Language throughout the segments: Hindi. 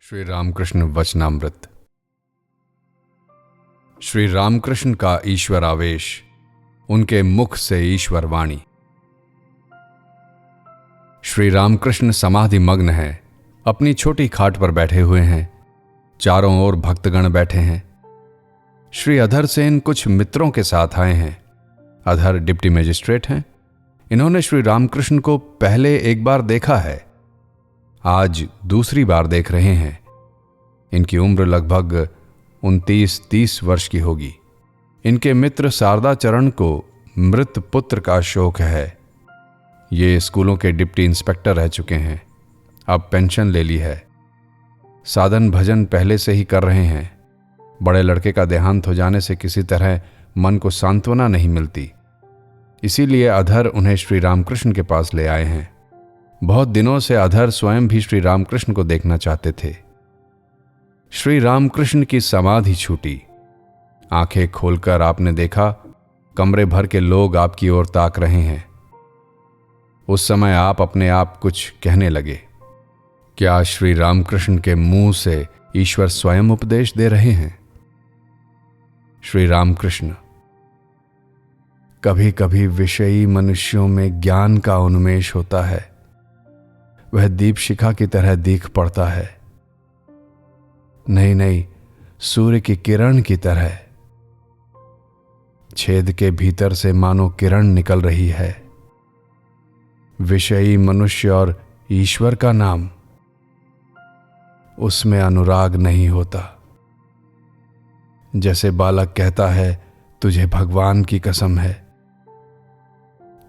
श्री रामकृष्ण वचनामृत। श्री रामकृष्ण का ईश्वर आवेश, उनके मुख से ईश्वर वाणी। श्री रामकृष्ण समाधि मग्न हैं, अपनी छोटी खाट पर बैठे हुए हैं। चारों ओर भक्तगण बैठे हैं। श्री अधर सेन कुछ मित्रों के साथ आए हैं। अधर डिप्टी मजिस्ट्रेट हैं। इन्होंने श्री रामकृष्ण को पहले एक बार देखा है, आज दूसरी बार देख रहे हैं। इनकी उम्र लगभग 29-30 वर्ष की होगी। इनके मित्र शारदाचरण को मृत पुत्र का शोक है। ये स्कूलों के डिप्टी इंस्पेक्टर रह चुके हैं, अब पेंशन ले ली है। साधन भजन पहले से ही कर रहे हैं। बड़े लड़के का देहांत हो जाने से किसी तरह मन को सांत्वना नहीं मिलती, इसीलिए अधर उन्हें श्री रामकृष्ण के पास ले आए हैं। बहुत दिनों से अधर स्वयं भी श्री रामकृष्ण को देखना चाहते थे। श्री रामकृष्ण की समाधि छूटी। आंखें खोलकर आपने देखा, कमरे भर के लोग आपकी ओर ताक रहे हैं। उस समय आप अपने आप कुछ कहने लगे। क्या श्री रामकृष्ण के मुंह से ईश्वर स्वयं उपदेश दे रहे हैं? श्री रामकृष्ण: कभी कभी विषयी मनुष्यों में ज्ञान का उन्मेष होता है, वह दीपशिखा की तरह दीख पड़ता है। नहीं, सूर्य की किरण की तरह। छेद के भीतर से मानो किरण निकल रही है। विषयी मनुष्य और ईश्वर का नाम, उसमें अनुराग नहीं होता। जैसे बालक कहता है, तुझे भगवान की कसम है।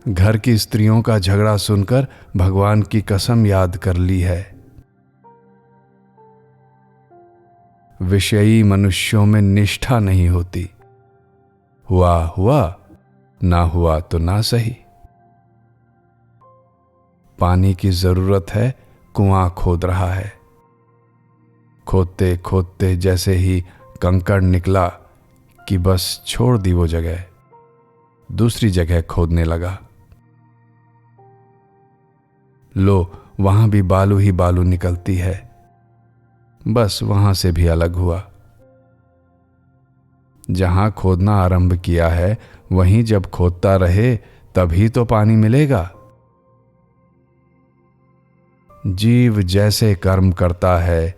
घर की स्त्रियों का झगड़ा सुनकर भगवान की कसम याद कर ली है। विषयी मनुष्यों में निष्ठा नहीं होती। हुआ हुआ, ना हुआ तो ना सही। पानी की जरूरत है, कुआं खोद रहा है। खोदते खोदते जैसे ही कंकड़ निकला कि बस छोड़ दी वो जगह, दूसरी जगह खोदने लगा। लो, वहां भी बालू ही बालू निकलती है, बस वहां से भी अलग हुआ। जहां खोदना आरंभ किया है, वहीं जब खोदता रहे तभी तो पानी मिलेगा। जीव जैसे कर्म करता है,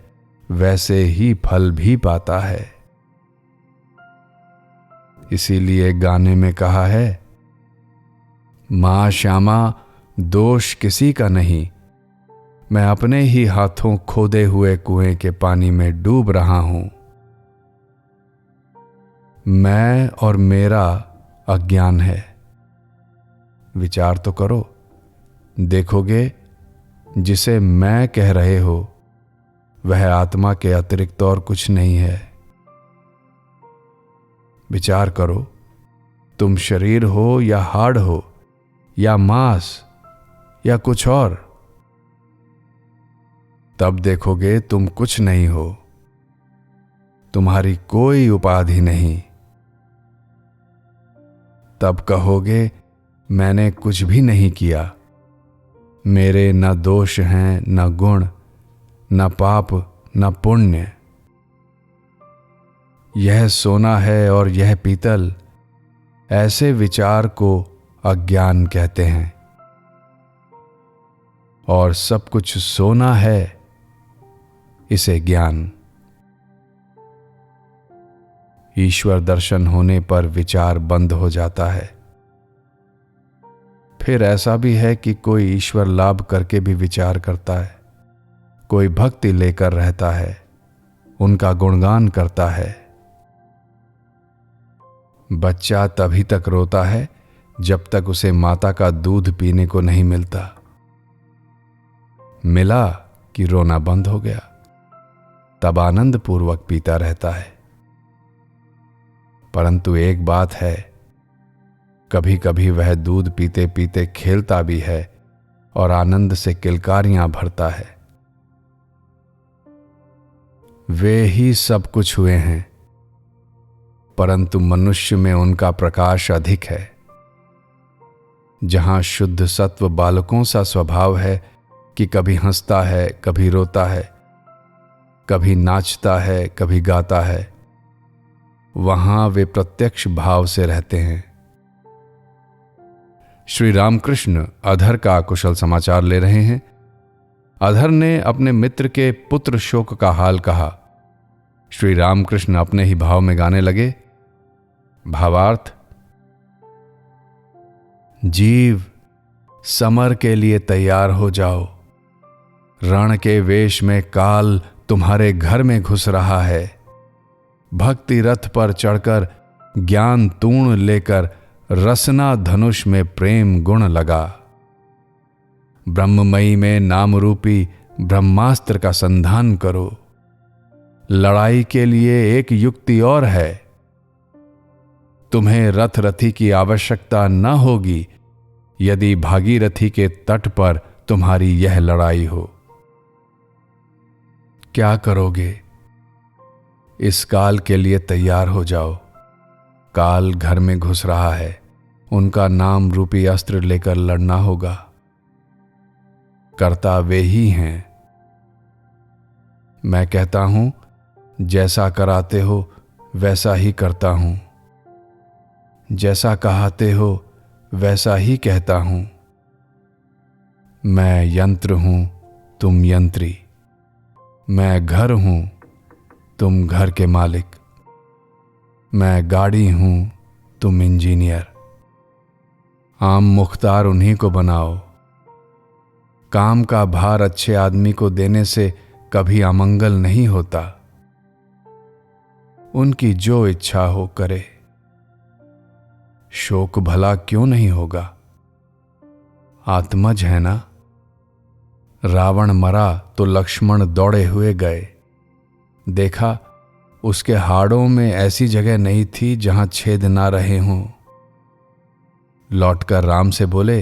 वैसे ही फल भी पाता है। इसीलिए गाने में कहा है, मां श्यामा दोष किसी का नहीं, मैं अपने ही हाथों खोदे हुए कुएं के पानी में डूब रहा हूं। मैं और मेरा अज्ञान है। विचार तो करो, देखोगे जिसे मैं कह रहे हो वह आत्मा के अतिरिक्त और कुछ नहीं है। विचार करो, तुम शरीर हो या हाड़ हो या मांस या कुछ और, तब देखोगे तुम कुछ नहीं हो, तुम्हारी कोई उपाधि नहीं। तब कहोगे मैंने कुछ भी नहीं किया, मेरे न दोष हैं, न गुण, न पाप, न पुण्य। यह सोना है और यह पीतल, ऐसे विचार को अज्ञान कहते हैं। और सब कुछ सोना है, इसे ज्ञान। ईश्वर दर्शन होने पर विचार बंद हो जाता है। फिर ऐसा भी है कि कोई ईश्वर लाभ करके भी विचार करता है, कोई भक्ति लेकर रहता है, उनका गुणगान करता है। बच्चा तभी तक रोता है जब तक उसे माता का दूध पीने को नहीं मिलता। मिला कि रोना बंद हो गया, तब आनंद पूर्वक पीता रहता है। परंतु एक बात है, कभी कभी वह दूध पीते पीते खेलता भी है और आनंद से किलकारियां भरता है। वे ही सब कुछ हुए हैं, परंतु मनुष्य में उनका प्रकाश अधिक है। जहां शुद्ध सत्व बालकों सा स्वभाव है कि कभी हंसता है, कभी रोता है, कभी नाचता है, कभी गाता है। वहां वे प्रत्यक्ष भाव से रहते हैं। श्री रामकृष्ण अधर का कुशल समाचार ले रहे हैं। अधर ने अपने मित्र के पुत्र शोक का हाल कहा। श्री रामकृष्ण अपने ही भाव में गाने लगे। भावार्थ: जीव, समर के लिए तैयार हो जाओ। रण के वेश में काल तुम्हारे घर में घुस रहा है। भक्ति रथ पर चढ़कर ज्ञान तूण लेकर रसना धनुष में प्रेम गुण लगा। ब्रह्ममयी में नाम रूपी ब्रह्मास्त्र का संधान करो। लड़ाई के लिए एक युक्ति और है। तुम्हें रथ रथी की आवश्यकता न होगी यदि भागीरथी के तट पर तुम्हारी यह लड़ाई हो। क्या करोगे? इस काल के लिए तैयार हो जाओ। काल घर में घुस रहा है। उनका नाम रूपी अस्त्र लेकर लड़ना होगा। कर्ता वे ही हैं। मैं कहता हूं, जैसा कराते हो वैसा ही करता हूं। जैसा कहाते हो वैसा ही कहता हूं। मैं यंत्र हूं, तुम यंत्री। मैं घर हूं, तुम घर के मालिक। मैं गाड़ी हूं, तुम इंजीनियर। आम मुख्तार उन्हीं को बनाओ। काम का भार अच्छे आदमी को देने से कभी अमंगल नहीं होता। उनकी जो इच्छा हो करे। शोक भला क्यों नहीं होगा? आत्मज है ना। रावण मरा तो लक्ष्मण दौड़े हुए गए। देखा, उसके हाड़ों में ऐसी जगह नहीं थी जहां छेद ना रहे हों। लौटकर राम से बोले,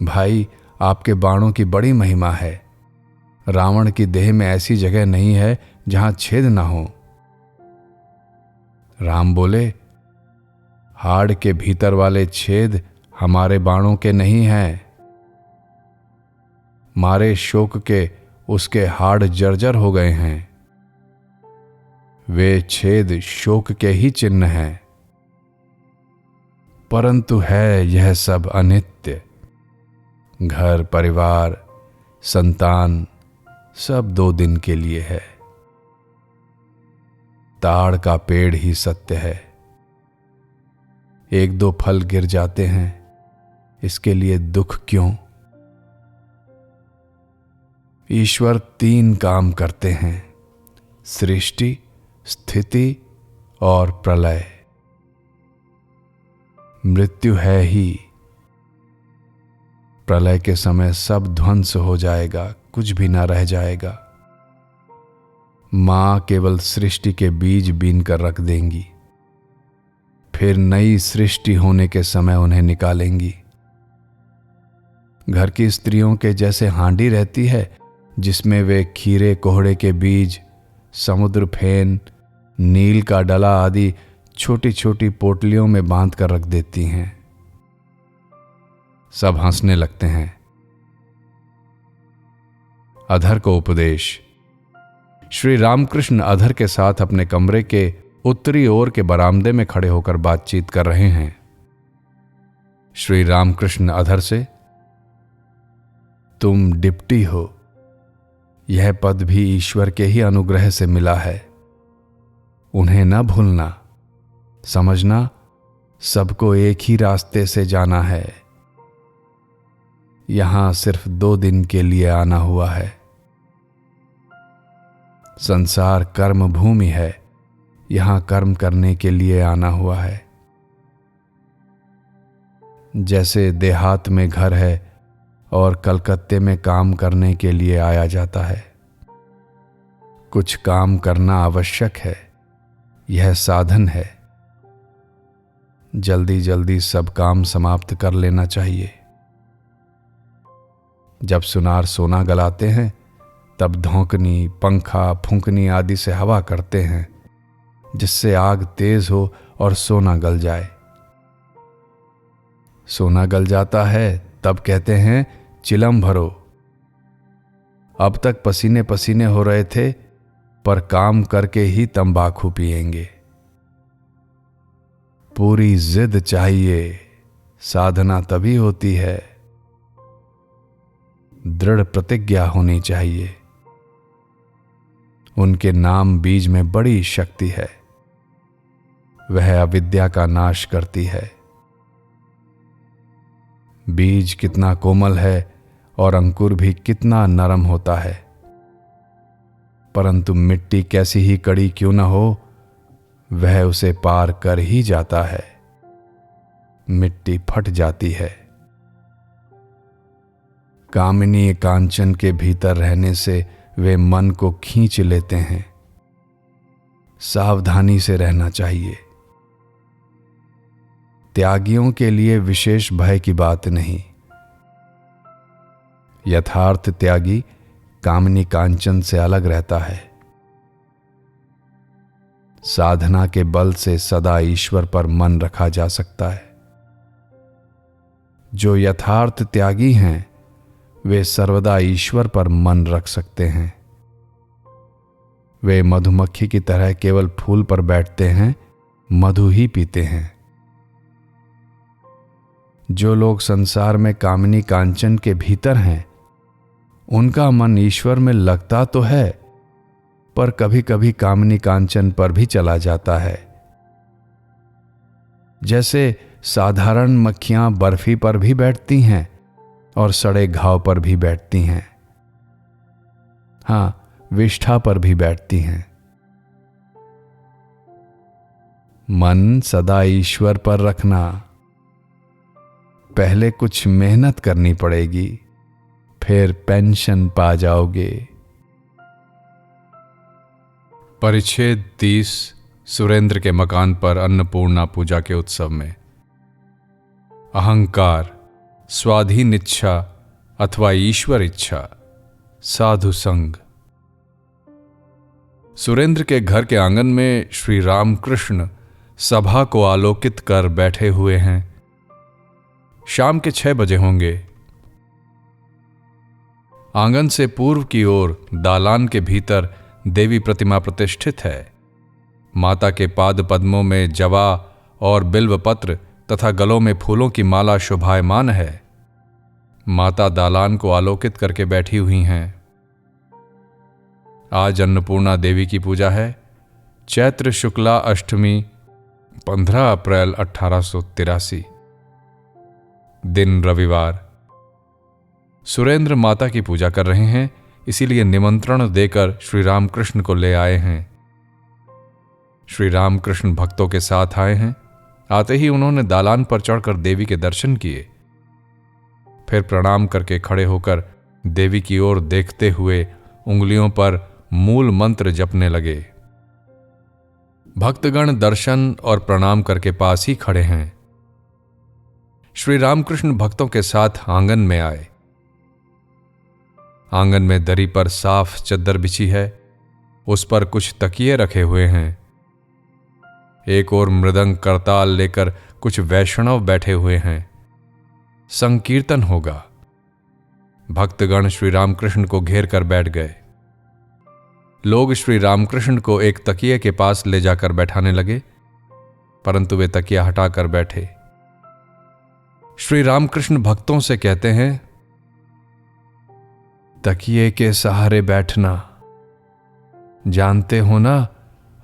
भाई, आपके बाणों की बड़ी महिमा है। रावण की देह में ऐसी जगह नहीं है जहां छेद ना हो। राम बोले, हाड़ के भीतर वाले छेद हमारे बाणों के नहीं हैं। मारे शोक के उसके हाड़ जर्जर हो गए हैं। वे छेद शोक के ही चिन्ह हैं। परंतु है यह सब अनित्य। घर, परिवार, संतान सब 2 दिन के लिए है। ताड़ का पेड़ ही सत्य है। 1-2 फल गिर जाते हैं, इसके लिए दुख क्यों? ईश्वर 3 काम करते हैं: सृष्टि, स्थिति और प्रलय। मृत्यु है ही। प्रलय के समय सब ध्वंस हो जाएगा, कुछ भी ना रह जाएगा। मां केवल सृष्टि के बीज बीन कर रख देंगी। फिर नई सृष्टि होने के समय उन्हें निकालेंगी। घर की स्त्रियों के जैसे हांडी रहती है जिसमें वे खीरे कोहड़े के बीज, समुद्र फेन, नील का डला आदि छोटी छोटी पोटलियों में बांध कर रख देती हैं। सब हंसने लगते हैं। अधर को उपदेश। श्री रामकृष्ण अधर के साथ अपने कमरे के उत्तरी ओर के बरामदे में खड़े होकर बातचीत कर रहे हैं। श्री रामकृष्ण अधर से, तुम डिप्टी हो। यह पद भी ईश्वर के ही अनुग्रह से मिला है। उन्हें न भूलना। समझना, सबको एक ही रास्ते से जाना है। यहां सिर्फ 2 दिन के लिए आना हुआ है। संसार कर्म भूमि है। यहां कर्म करने के लिए आना हुआ है। जैसे देहात में घर है और कलकत्ते में काम करने के लिए आया जाता है। कुछ काम करना आवश्यक है। यह साधन है। जल्दी जल्दी सब काम समाप्त कर लेना चाहिए। जब सुनार सोना गलाते हैं तब धौंकनी, पंखा, फूंकनी आदि से हवा करते हैं जिससे आग तेज हो और सोना गल जाए। सोना गल जाता है तब कहते हैं, चिलम भरो। अब तक पसीने पसीने हो रहे थे, पर काम करके ही तंबाकू पिएंगे। पूरी जिद चाहिए, साधना तभी होती है। दृढ़ प्रतिज्ञा होनी चाहिए। उनके नाम बीज में बड़ी शक्ति है। वह अविद्या का नाश करती है। बीज कितना कोमल है और अंकुर भी कितना नरम होता है, परंतु मिट्टी कैसी ही कड़ी क्यों न हो, वह उसे पार कर ही जाता है। मिट्टी फट जाती है। कामिनी कांचन के भीतर रहने से वे मन को खींच लेते हैं। सावधानी से रहना चाहिए। त्यागियों के लिए विशेष भय की बात नहीं। यथार्थ त्यागी कामिनी कांचन से अलग रहता है। साधना के बल से सदा ईश्वर पर मन रखा जा सकता है। जो यथार्थ त्यागी हैं, वे सर्वदा ईश्वर पर मन रख सकते हैं। वे मधुमक्खी की तरह केवल फूल पर बैठते हैं, मधु ही पीते हैं। जो लोग संसार में कामिनी कांचन के भीतर हैं, उनका मन ईश्वर में लगता तो है, पर कभी कभी कामिनी कांचन पर भी चला जाता है। जैसे साधारण मक्खियां बर्फी पर भी बैठती हैं और सड़े घाव पर भी बैठती हैं। हां, विष्ठा पर भी बैठती हैं। मन सदा ईश्वर पर रखना। पहले कुछ मेहनत करनी पड़ेगी, फिर पेंशन पा जाओगे। परिच्छेद 30। सुरेंद्र के मकान पर अन्नपूर्णा पूजा के उत्सव में अहंकार, स्वाधीन इच्छा अथवा ईश्वर इच्छा, साधु संग। सुरेंद्र के घर के आंगन में श्री रामकृष्ण सभा को आलोकित कर बैठे हुए हैं। शाम के 6 बजे होंगे। आंगन से पूर्व की ओर दालान के भीतर देवी प्रतिमा प्रतिष्ठित है। माता के पाद पद्मों में जवा और बिल्व पत्र तथा गलों में फूलों की माला शोभायमान है। माता दालान को आलोकित करके बैठी हुई हैं। आज अन्नपूर्णा देवी की पूजा है। चैत्र शुक्ला अष्टमी, 15 अप्रैल 1883। दिन रविवार। सुरेंद्र माता की पूजा कर रहे हैं, इसीलिए निमंत्रण देकर श्री रामकृष्ण को ले आए हैं। श्री रामकृष्ण भक्तों के साथ आए हैं। आते ही उन्होंने दालान पर चढ़कर देवी के दर्शन किए। फिर प्रणाम करके खड़े होकर देवी की ओर देखते हुए उंगलियों पर मूल मंत्र जपने लगे। भक्तगण दर्शन और प्रणाम करके पास ही खड़े हैं। श्री रामकृष्ण भक्तों के साथ आंगन में आए। आंगन में दरी पर साफ चद्दर बिछी है। उस पर कुछ तकिए रखे हुए हैं। एक और मृदंग करताल लेकर कुछ वैष्णव बैठे हुए हैं। संकीर्तन होगा। भक्तगण श्री रामकृष्ण को घेर कर बैठ गए। लोग श्री रामकृष्ण को एक तकिए के पास ले जाकर बैठाने लगे, परंतु वे तकिया हटाकर बैठे। श्री रामकृष्ण भक्तों से कहते हैं, तकिए के सहारे बैठना। जानते हो ना,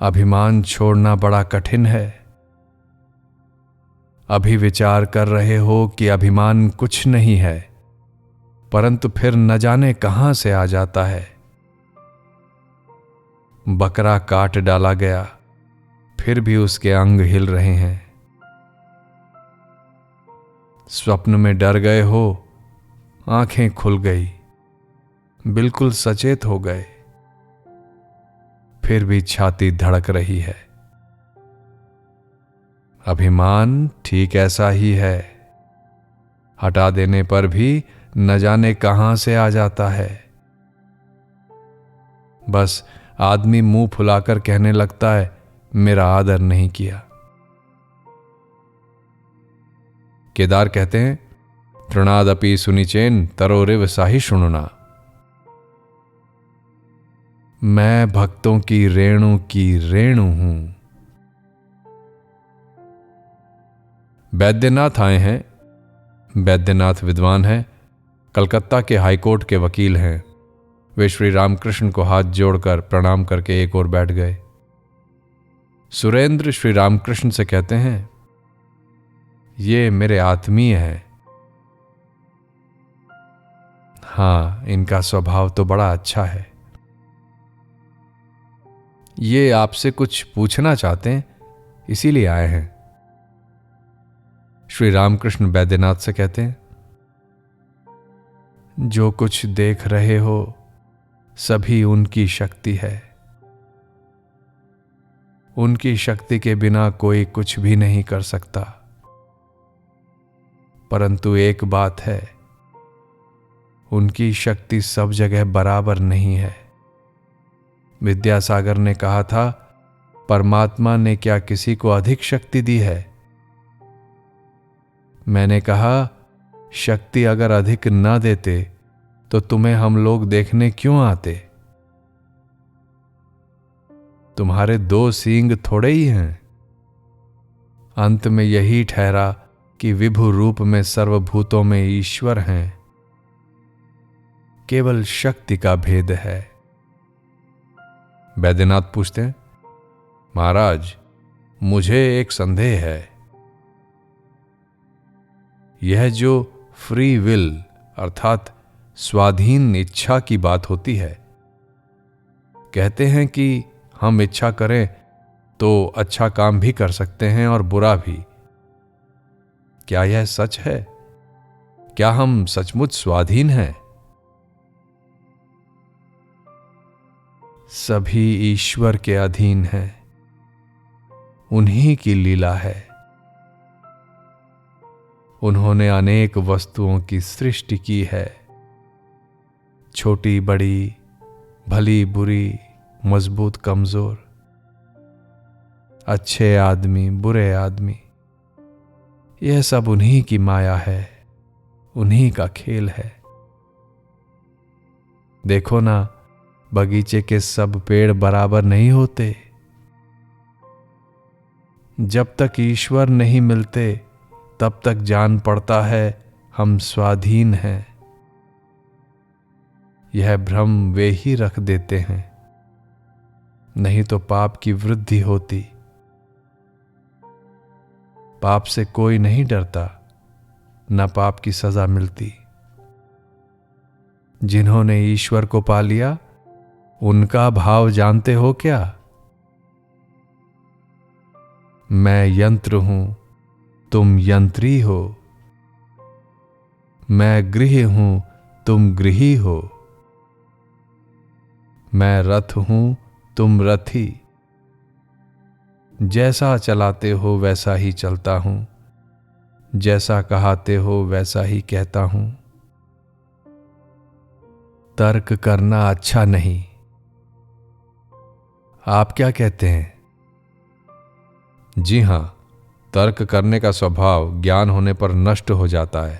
अभिमान छोड़ना बड़ा कठिन है। अभी विचार कर रहे हो कि अभिमान कुछ नहीं है, परंतु फिर न जाने कहां से आ जाता है। बकरा काट डाला गया, फिर भी उसके अंग हिल रहे हैं। स्वप्न में डर गए हो, आंखें खुल गई, बिल्कुल सचेत हो गए, फिर भी छाती धड़क रही है। अभिमान ठीक ऐसा ही है। हटा देने पर भी न जाने कहां से आ जाता है। बस आदमी मुंह फुलाकर कहने लगता है, मेरा आदर नहीं किया। केदार कहते हैं, तृणादपि सुनिचेन तरोरिव साहि शुणुना। मैं भक्तों की रेणु हूं। वैद्यनाथ आए हैं। वैद्यनाथ विद्वान हैं, कलकत्ता के हाईकोर्ट के वकील हैं। वे श्री रामकृष्ण को हाथ जोड़कर प्रणाम करके एक ओर बैठ गए। सुरेंद्र श्री रामकृष्ण से कहते हैं, ये मेरे आत्मीय हैं। हाँ, इनका स्वभाव तो बड़ा अच्छा है। ये आपसे कुछ पूछना चाहते हैं, इसीलिए आए हैं। श्री रामकृष्ण वैद्यनाथ से कहते हैं, जो कुछ देख रहे हो सभी उनकी शक्ति है। उनकी शक्ति के बिना कोई कुछ भी नहीं कर सकता। परंतु एक बात है, उनकी शक्ति सब जगह बराबर नहीं है। विद्यासागर ने कहा था, परमात्मा ने क्या किसी को अधिक शक्ति दी है? मैंने कहा, शक्ति अगर अधिक ना देते तो तुम्हें हम लोग देखने क्यों आते? तुम्हारे 2 सींग थोड़े ही हैं। अंत में यही ठहरा कि विभु रूप में सर्वभूतों में ईश्वर हैं। केवल शक्ति का भेद है। वैद्यनाथ पूछते हैं, महाराज, मुझे एक संदेह है। यह जो फ्री विल अर्थात स्वाधीन इच्छा की बात होती है, कहते हैं कि हम इच्छा करें तो अच्छा काम भी कर सकते हैं और बुरा भी। क्या यह सच है? क्या हम सचमुच स्वाधीन हैं? सभी ईश्वर के अधीन हैं। उन्हीं की लीला है। उन्होंने अनेक वस्तुओं की सृष्टि की है, छोटी बड़ी, भली बुरी, मजबूत कमजोर, अच्छे आदमी बुरे आदमी। यह सब उन्हीं की माया है, उन्हीं का खेल है। देखो ना, बगीचे के सब पेड़ बराबर नहीं होते। जब तक ईश्वर नहीं मिलते तब तक जान पड़ता है हम स्वाधीन हैं। यह भ्रम वे ही रख देते हैं, नहीं तो पाप की वृद्धि होती। पाप से कोई नहीं डरता, न पाप की सजा मिलती। जिन्होंने ईश्वर को पा लिया, उनका भाव जानते हो क्या? मैं यंत्र हूं, तुम यंत्री हो। मैं गृह हूं, तुम गृही हो। मैं रथ हूं, तुम रथी। जैसा चलाते हो वैसा ही चलता हूं, जैसा कहाते हो वैसा ही कहता हूं। तर्क करना अच्छा नहीं। आप क्या कहते हैं? जी हां, तर्क करने का स्वभाव ज्ञान होने पर नष्ट हो जाता है।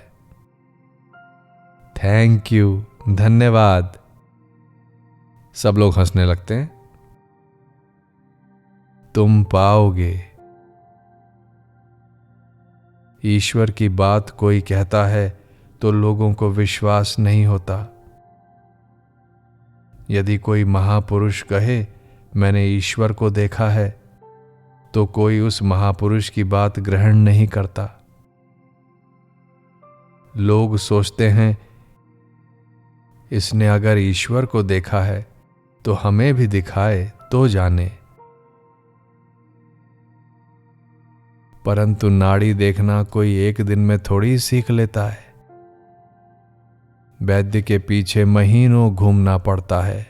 थैंक यू, धन्यवाद। सब लोग हंसने लगते हैं। तुम पाओगे। ईश्वर की बात कोई कहता है तो लोगों को विश्वास नहीं होता। यदि कोई महापुरुष कहे मैंने ईश्वर को देखा है, तो कोई उस महापुरुष की बात ग्रहण नहीं करता। लोग सोचते हैं इसने अगर ईश्वर को देखा है तो हमें भी दिखाए तो जाने। परंतु नाड़ी देखना कोई एक दिन में थोड़ी सीख लेता है। वैद्य के पीछे महीनों घूमना पड़ता है,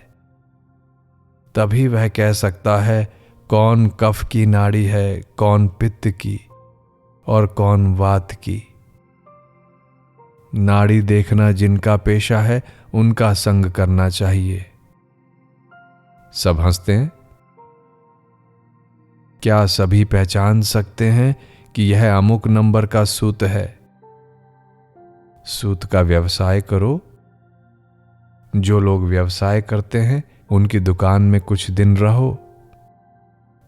तभी वह कह सकता है कौन कफ की नाड़ी है, कौन पित्त की और कौन वात की। नाड़ी देखना जिनका पेशा है उनका संग करना चाहिए। सब हंसते हैं। क्या सभी पहचान सकते हैं कि यह अमुक नंबर का सूत है? सूत का व्यवसाय करो। जो लोग व्यवसाय करते हैं उनकी दुकान में कुछ दिन रहो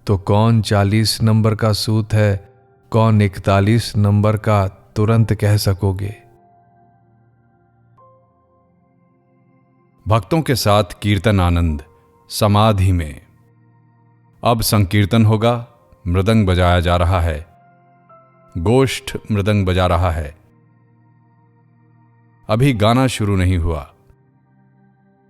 तो कौन 40 नंबर का सूत है, कौन 41 नंबर का तुरंत कह सकोगे। भक्तों के साथ कीर्तन आनंद समाधि में। अब संकीर्तन होगा। मृदंग बजाया जा रहा है। गोष्ठ मृदंग बजा रहा है। अभी गाना शुरू नहीं हुआ।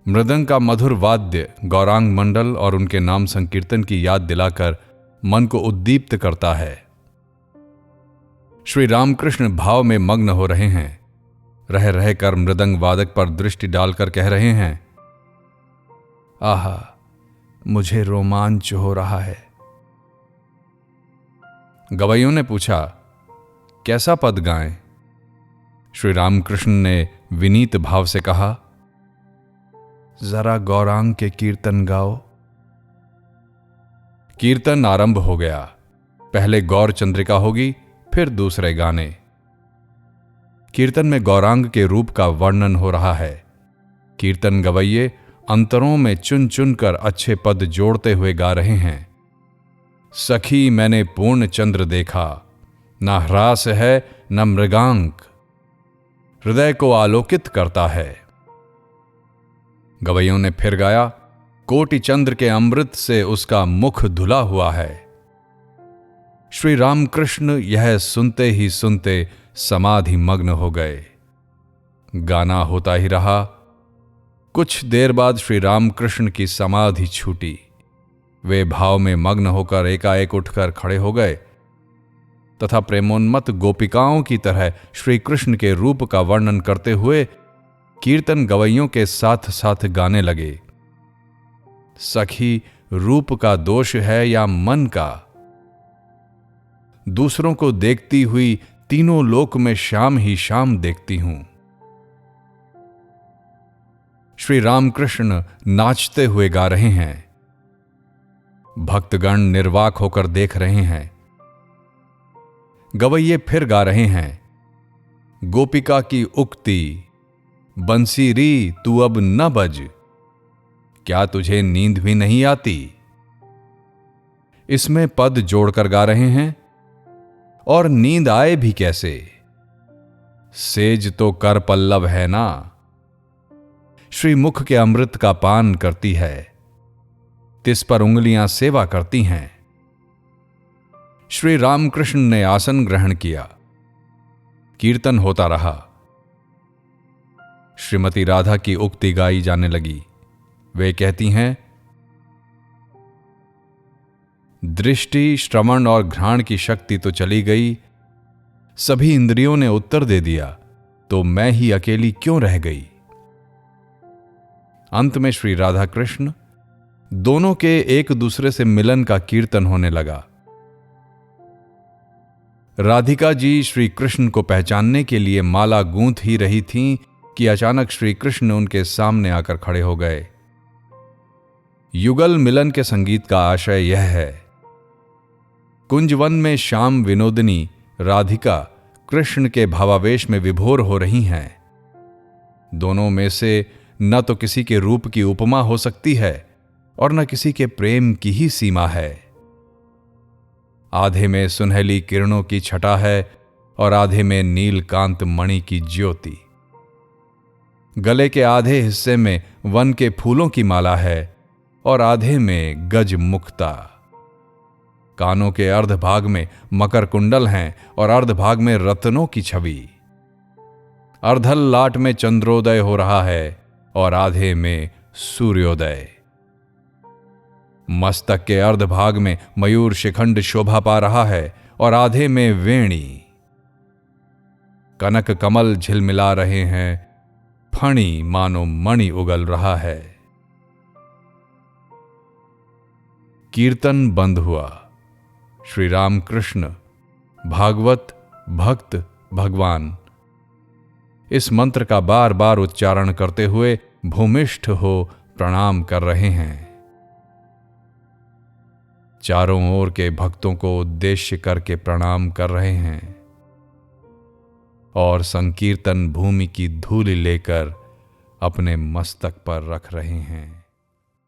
मृदंग का मधुर वाद्य गौरांग मंडल और उनके नाम संकीर्तन की याद दिलाकर मन को उद्दीप्त करता है। श्री रामकृष्ण भाव में मग्न हो रहे हैं। रह रहकर मृदंग वादक पर दृष्टि डालकर कह रहे हैं, आहा, मुझे रोमांच हो रहा है। गवैयों ने पूछा, कैसा पद गाएं? श्री रामकृष्ण ने विनीत भाव से कहा, जरा गौरांग के कीर्तन गाओ। कीर्तन आरंभ हो गया। पहले गौर चंद्रिका होगी, फिर दूसरे गाने। कीर्तन में गौरांग के रूप का वर्णन हो रहा है। कीर्तन गवैये अंतरों में चुन चुन कर अच्छे पद जोड़ते हुए गा रहे हैं। सखी मैंने पूर्ण चंद्र देखा, न ह्रास है न मृगांक, हृदय को आलोकित करता है। गवैयों ने फिर गाया, कोटि चंद्र के अमृत से उसका मुख धुला हुआ है। श्री रामकृष्ण यह सुनते ही सुनते समाधि मग्न हो गए। गाना होता ही रहा। कुछ देर बाद श्री रामकृष्ण की समाधि छूटी। वे भाव में मग्न होकर एकाएक उठकर खड़े हो गए तथा प्रेमोन्मत्त गोपिकाओं की तरह श्री कृष्ण के रूप का वर्णन करते हुए कीर्तन गवैयों के साथ साथ गाने लगे। सखी, रूप का दोष है या मन का? दूसरों को देखती हुई तीनों लोक में श्याम ही श्याम देखती हूं। श्री रामकृष्ण नाचते हुए गा रहे हैं। भक्तगण निर्वाक होकर देख रहे हैं। गवैये फिर गा रहे हैं, गोपिका की उक्ति, बंसी री तू अब न बज, क्या तुझे नींद भी नहीं आती? इसमें पद जोड़कर गा रहे हैं। और नींद आए भी कैसे? सेज तो कर पल्लव है ना, श्री मुख के अमृत का पान करती है, तिस पर उंगलियां सेवा करती हैं। श्री रामकृष्ण ने आसन ग्रहण किया। कीर्तन होता रहा। श्रीमती राधा की उक्ति गाई जाने लगी। वे कहती हैं, दृष्टि, श्रवण और घ्राण की शक्ति तो चली गई, सभी इंद्रियों ने उत्तर दे दिया, तो मैं ही अकेली क्यों रह गई? अंत में श्री राधा कृष्ण दोनों के एक दूसरे से मिलन का कीर्तन होने लगा। राधिका जी श्री कृष्ण को पहचानने के लिए माला गूंथ ही रही थीं कि अचानक श्री कृष्ण उनके सामने आकर खड़े हो गए। युगल मिलन के संगीत का आशय यह है, कुंजवन में श्याम विनोदिनी राधिका कृष्ण के भावावेश में विभोर हो रही हैं। दोनों में से न तो किसी के रूप की उपमा हो सकती है और न किसी के प्रेम की ही सीमा है। आधे में सुनहली किरणों की छटा है और आधे में नीलकांत मणि की ज्योति। गले के आधे हिस्से में वन के फूलों की माला है और आधे में गज मुक्ता। कानों के अर्धभाग में मकर कुंडल हैं और अर्धभाग में रत्नों की छवि। अर्धल लाट में चंद्रोदय हो रहा है और आधे में सूर्योदय। मस्तक के अर्धभाग में मयूर शिखंड शोभा पा रहा है और आधे में वेणी। कनक कमल झिलमिला रहे हैं, फणी मानो मणि उगल रहा है। कीर्तन बंद हुआ। श्री रामकृष्ण, भागवत, भक्त, भगवान, इस मंत्र का बार बार उच्चारण करते हुए भूमिष्ठ हो प्रणाम कर रहे हैं। चारों ओर के भक्तों को उद्देश्य करके प्रणाम कर रहे हैं और संकीर्तन भूमि की धूल लेकर अपने मस्तक पर रख रहे हैं।